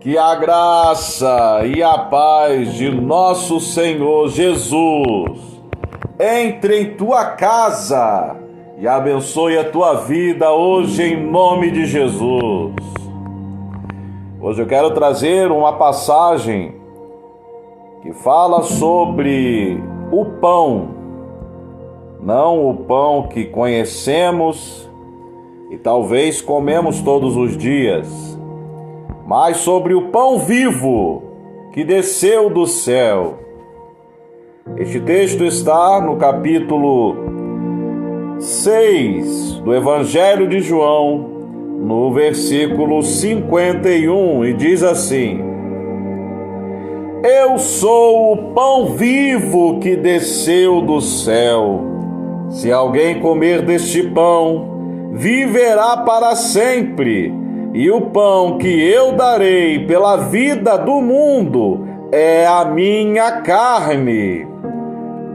Que a graça e a paz de nosso Senhor Jesus entre em tua casa e abençoe a tua vida hoje em nome de Jesus. Hoje eu quero trazer uma passagem que fala sobre o pão, não o pão que conhecemos e talvez comemos todos os dias, mas sobre o pão vivo que desceu do céu. Este texto está no capítulo 6 do Evangelho de João, no versículo 51, e diz assim: Eu sou o pão vivo que desceu do céu. Se alguém comer deste pão, viverá para sempre. E o pão que eu darei pela vida do mundo é a minha carne.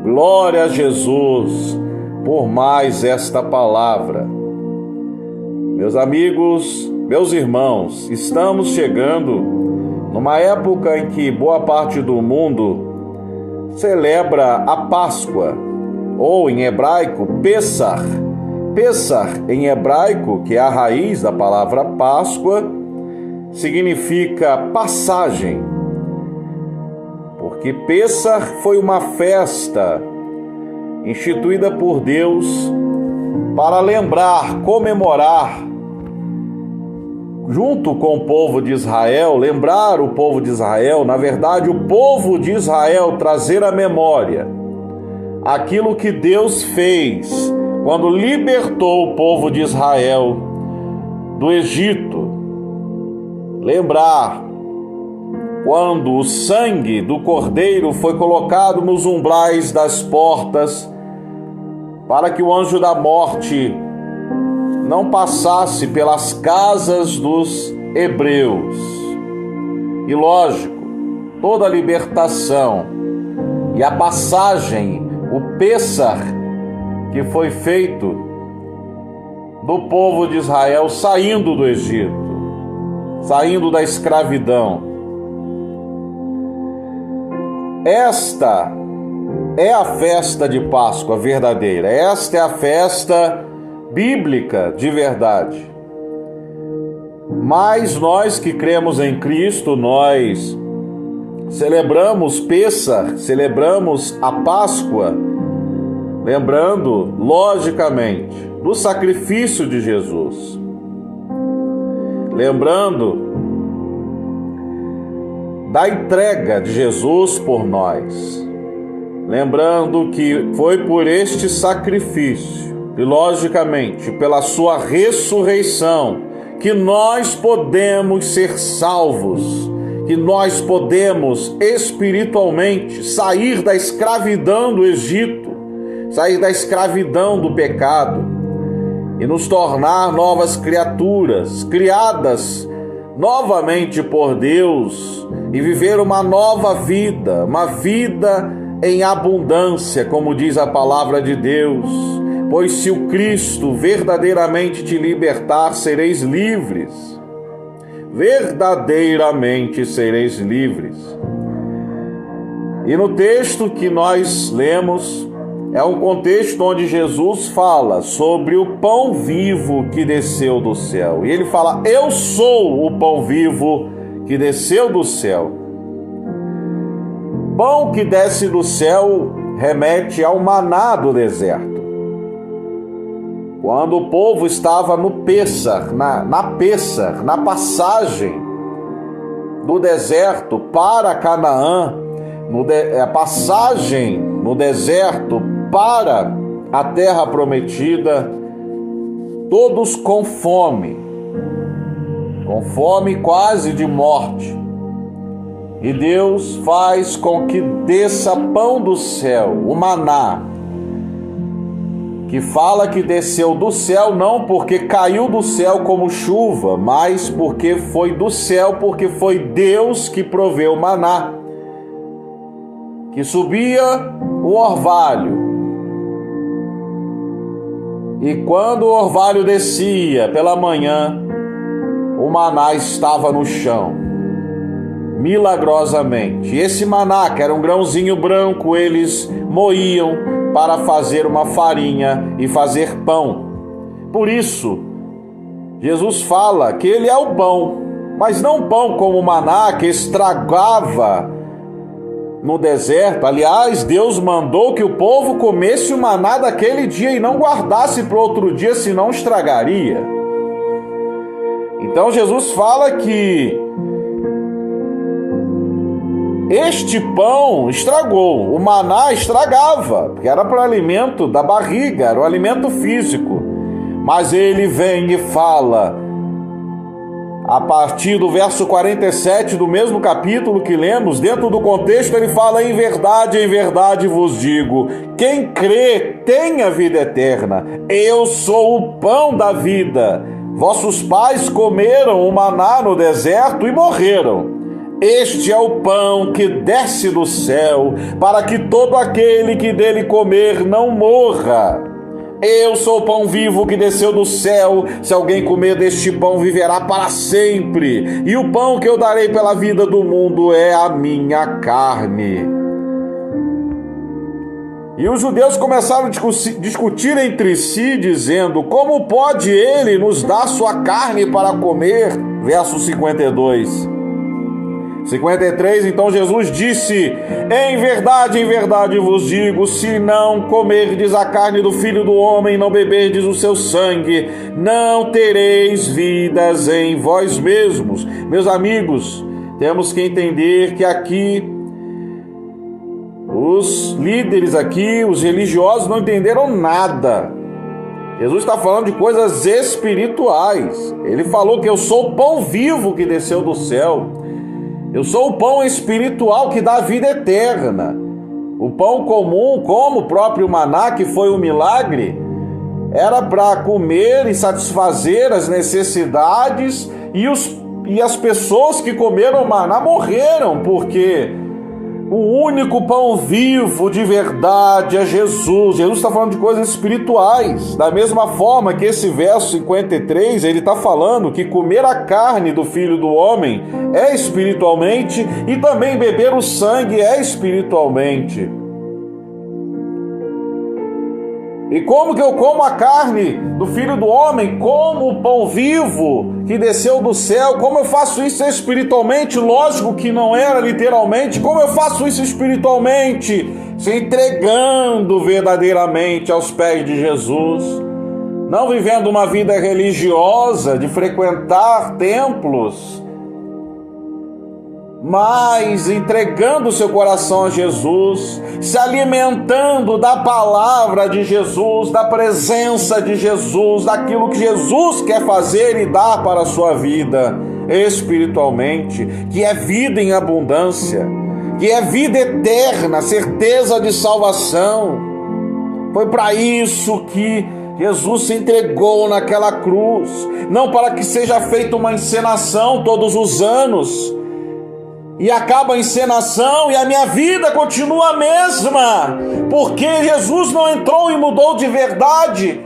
Glória a Jesus por mais esta palavra. Meus amigos, meus irmãos, estamos chegando numa época em que boa parte do mundo celebra a Páscoa, ou em hebraico, Pessach. Pessach, em hebraico, que é a raiz da palavra Páscoa, significa passagem, porque Pessach foi uma festa instituída por Deus para lembrar, comemorar, junto com o povo de Israel, lembrar o povo de Israel, na verdade, o povo de Israel trazer à memória aquilo que Deus fez quando libertou o povo de Israel do Egito. Lembrar quando o sangue do cordeiro foi colocado nos umbrais das portas para que o anjo da morte não passasse pelas casas dos hebreus. E lógico, toda a libertação e a passagem, o Pessach, que foi feito do povo de Israel saindo do Egito, saindo da escravidão. Esta é a festa de Páscoa verdadeira, esta é a festa bíblica de verdade. Mas nós que cremos em Cristo, nós celebramos Pessach, celebramos a Páscoa, lembrando, logicamente, do sacrifício de Jesus. Lembrando da entrega de Jesus por nós. Lembrando que foi por este sacrifício e, logicamente, pela sua ressurreição, que nós podemos ser salvos, que nós podemos espiritualmente sair da escravidão do Egito, sair da escravidão do pecado e nos tornar novas criaturas, criadas novamente por Deus, e viver uma nova vida, uma vida em abundância, como diz a palavra de Deus. Pois se o Cristo verdadeiramente te libertar, sereis livres. Verdadeiramente sereis livres. E no texto que nós lemos, é um contexto onde Jesus fala sobre o pão vivo que desceu do céu. E ele fala: Eu sou o pão vivo que desceu do céu. Pão que desce do céu remete ao maná do deserto. Quando o povo estava no Pessach, na passagem do deserto para Canaã, a passagem no deserto para a terra prometida, todos com fome quase de morte. E Deus faz com que desça pão do céu, o maná, que fala que desceu do céu não porque caiu do céu como chuva, mas porque foi do céu, porque foi Deus que proveu o maná, que subia o orvalho. E quando o orvalho descia pela manhã, o maná estava no chão. milagrosamente. E esse maná, que era um grãozinho branco, eles moíam para fazer uma farinha e fazer pão. Por isso, Jesus fala que ele é o pão, mas não pão como o maná que estragava no deserto. Aliás, Deus mandou que o povo comesse o maná daquele dia e não guardasse para outro dia, senão estragaria. Então Jesus fala que este pão estragou, o maná estragava, porque era para alimento da barriga, era o alimento físico. Mas ele vem e fala, a partir do verso 47 do mesmo capítulo que lemos, dentro do contexto ele fala: em verdade vos digo, quem crê tem a vida eterna, eu sou o pão da vida. Vossos pais comeram o maná no deserto e morreram. Este é o pão que desce do céu, para que todo aquele que dele comer não morra. Eu sou o pão vivo que desceu do céu. Se alguém comer deste pão, viverá para sempre. E o pão que eu darei pela vida do mundo é a minha carne. E os judeus começaram a discutir entre si, dizendo: como pode ele nos dar sua carne para comer? Verso 52. 53, então Jesus disse: em verdade vos digo, se não comerdes a carne do Filho do Homem, não beberdes o seu sangue, não tereis vidas em vós mesmos. Meus amigos, temos que entender que aqui, os líderes aqui, os religiosos não entenderam nada. Jesus está falando de coisas espirituais. Ele falou que eu sou o pão vivo que desceu do céu. Eu sou o pão espiritual que dá a vida eterna. O pão comum, como o próprio maná, que foi um milagre, era para comer e satisfazer as necessidades, e as pessoas que comeram maná morreram, porque o único pão vivo de verdade é Jesus. Jesus está falando de coisas espirituais. Da mesma forma que esse verso 53, ele está falando que comer a carne do Filho do Homem é espiritualmente, e também beber o sangue é espiritualmente. E como que eu como a carne do Filho do Homem? Como o pão vivo que desceu do céu. Como eu faço isso espiritualmente? Lógico que não era literalmente. Como eu faço isso espiritualmente? Se entregando verdadeiramente aos pés de Jesus. Não vivendo uma vida religiosa de frequentar templos, mas entregando seu coração a Jesus, se alimentando da palavra de Jesus, da presença de Jesus, daquilo que Jesus quer fazer e dar para a sua vida espiritualmente, que é vida em abundância, que é vida eterna, certeza de salvação. Foi para isso que Jesus se entregou naquela cruz, não para que seja feita uma encenação todos os anos, e acaba a encenação e a minha vida continua a mesma, porque Jesus não entrou e mudou de verdade,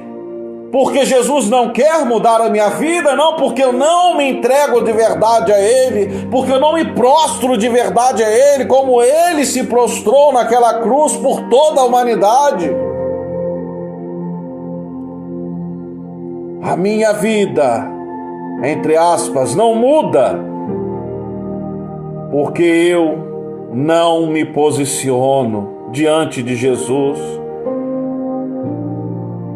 porque Jesus não quer mudar a minha vida, não, porque eu não me entrego de verdade a Ele, porque eu não me prostro de verdade a Ele, como Ele se prostrou naquela cruz por toda a humanidade. A minha vida, entre aspas, não muda, porque eu não me posiciono diante de Jesus,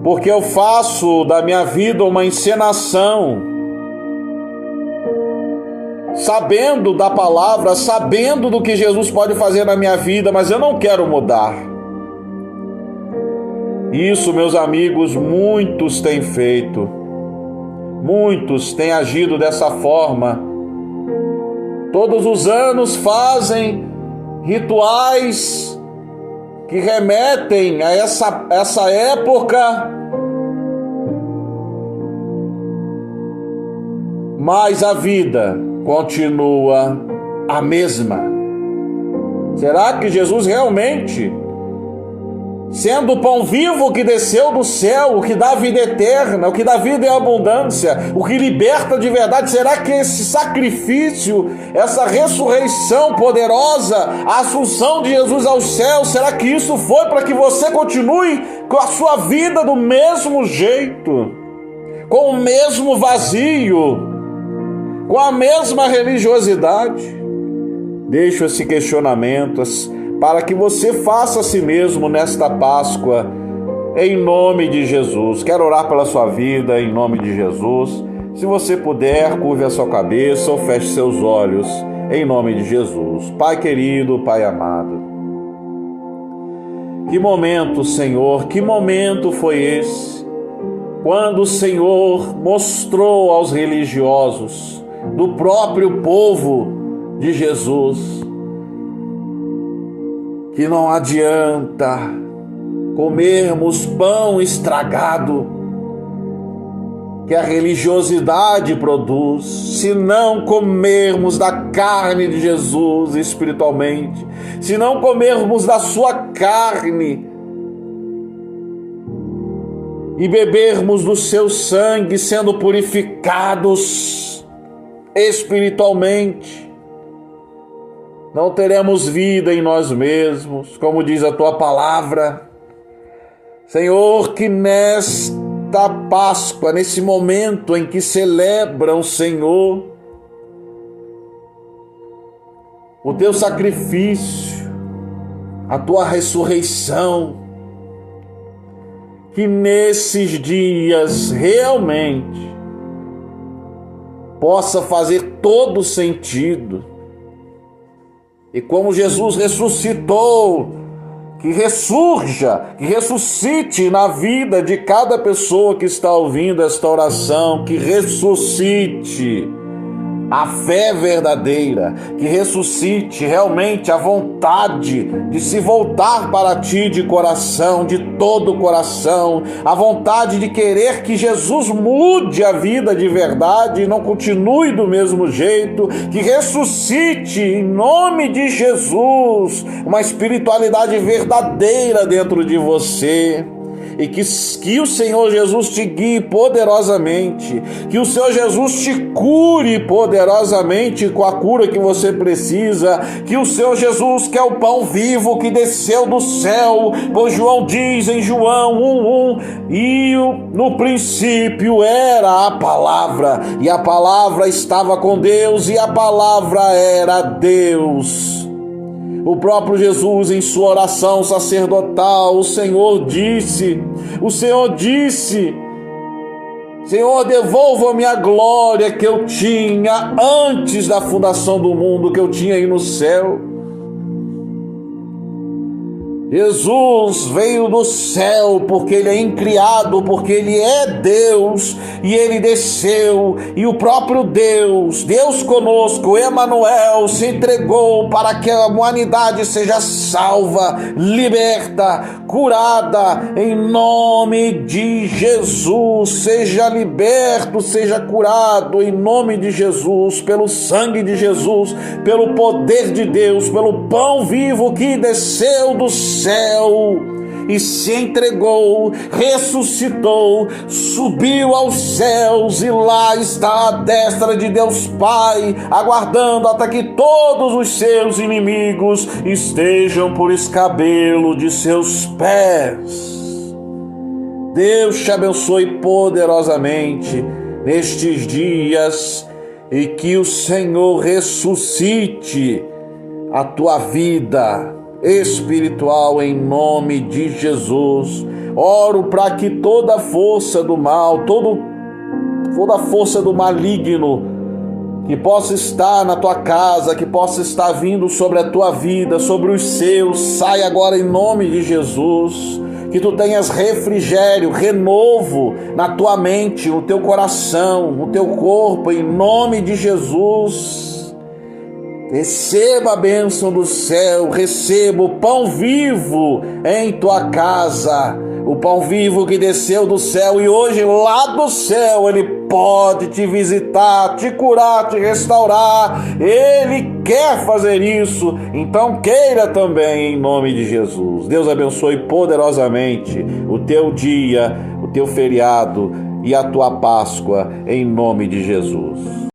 porque eu faço da minha vida uma encenação, sabendo da palavra, sabendo do que Jesus pode fazer na minha vida, mas eu não quero mudar. Isso, meus amigos, muitos têm feito, muitos têm agido dessa forma. Todos os anos fazem rituais que remetem a essa época, mas a vida continua a mesma. Será que Jesus realmente sendo o pão vivo que desceu do céu, o que dá vida eterna, o que dá vida em abundância, o que liberta de verdade, será que esse sacrifício, essa ressurreição poderosa, a assunção de Jesus ao céu, será que isso foi para que você continue com a sua vida do mesmo jeito, com o mesmo vazio, com a mesma religiosidade? Deixo esse questionamento para que você faça a si mesmo nesta Páscoa, em nome de Jesus. Quero orar pela sua vida, em nome de Jesus. Se você puder, curve a sua cabeça ou feche seus olhos, em nome de Jesus. Pai querido, Pai amado, que momento, Senhor, que momento foi esse, quando o Senhor mostrou aos religiosos, do próprio povo de Jesus, que não adianta comermos pão estragado que a religiosidade produz, se não comermos da carne de Jesus espiritualmente, se não comermos da sua carne e bebermos do seu sangue, sendo purificados espiritualmente, não teremos vida em nós mesmos, como diz a tua palavra. Senhor, que nesta Páscoa, nesse momento em que celebram, Senhor, o teu sacrifício, a tua ressurreição, que nesses dias realmente possa fazer todo sentido. E como Jesus ressuscitou, que ressurja, que ressuscite na vida de cada pessoa que está ouvindo esta oração, que ressuscite a fé verdadeira, que ressuscite realmente a vontade de se voltar para ti de coração, de todo o coração, a vontade de querer que Jesus mude a vida de verdade e não continue do mesmo jeito, que ressuscite em nome de Jesus uma espiritualidade verdadeira dentro de você. E que o Senhor Jesus te guie poderosamente, que o Senhor Jesus te cure poderosamente com a cura que você precisa, que o Senhor Jesus, que é o pão vivo que desceu do céu, pois João diz em João 1:1, e no princípio era a palavra, e a palavra estava com Deus, e a palavra era Deus. O próprio Jesus, em sua oração sacerdotal, o Senhor disse, Senhor, devolva-me a glória que eu tinha antes da fundação do mundo, que eu tinha aí no céu. Jesus veio do céu porque ele é incriado, porque ele é Deus, e ele desceu, e o próprio Deus conosco, Emanuel, se entregou para que a humanidade seja salva, liberta, curada, em nome de Jesus. Seja liberto, seja curado, em nome de Jesus, pelo sangue de Jesus, pelo poder de Deus, pelo pão vivo que desceu do céu e se entregou, ressuscitou, subiu aos céus e lá está à destra de Deus Pai, aguardando até que todos os seus inimigos estejam por escabelo de seus pés. Deus te abençoe poderosamente nestes dias e que o Senhor ressuscite a tua vida espiritual em nome de Jesus. Oro para que toda força do mal, toda força do maligno que possa estar na tua casa, que possa estar vindo sobre a tua vida, sobre os seus, saia agora em nome de Jesus. Que tu tenhas refrigério, renovo na tua mente, no teu coração, no teu corpo, em nome de Jesus. Receba a bênção do céu, receba o pão vivo em tua casa, o pão vivo que desceu do céu e hoje lá do céu ele pode te visitar, te curar, te restaurar. Ele quer fazer isso, então queira também em nome de Jesus. Deus abençoe poderosamente o teu dia, o teu feriado e a tua Páscoa em nome de Jesus.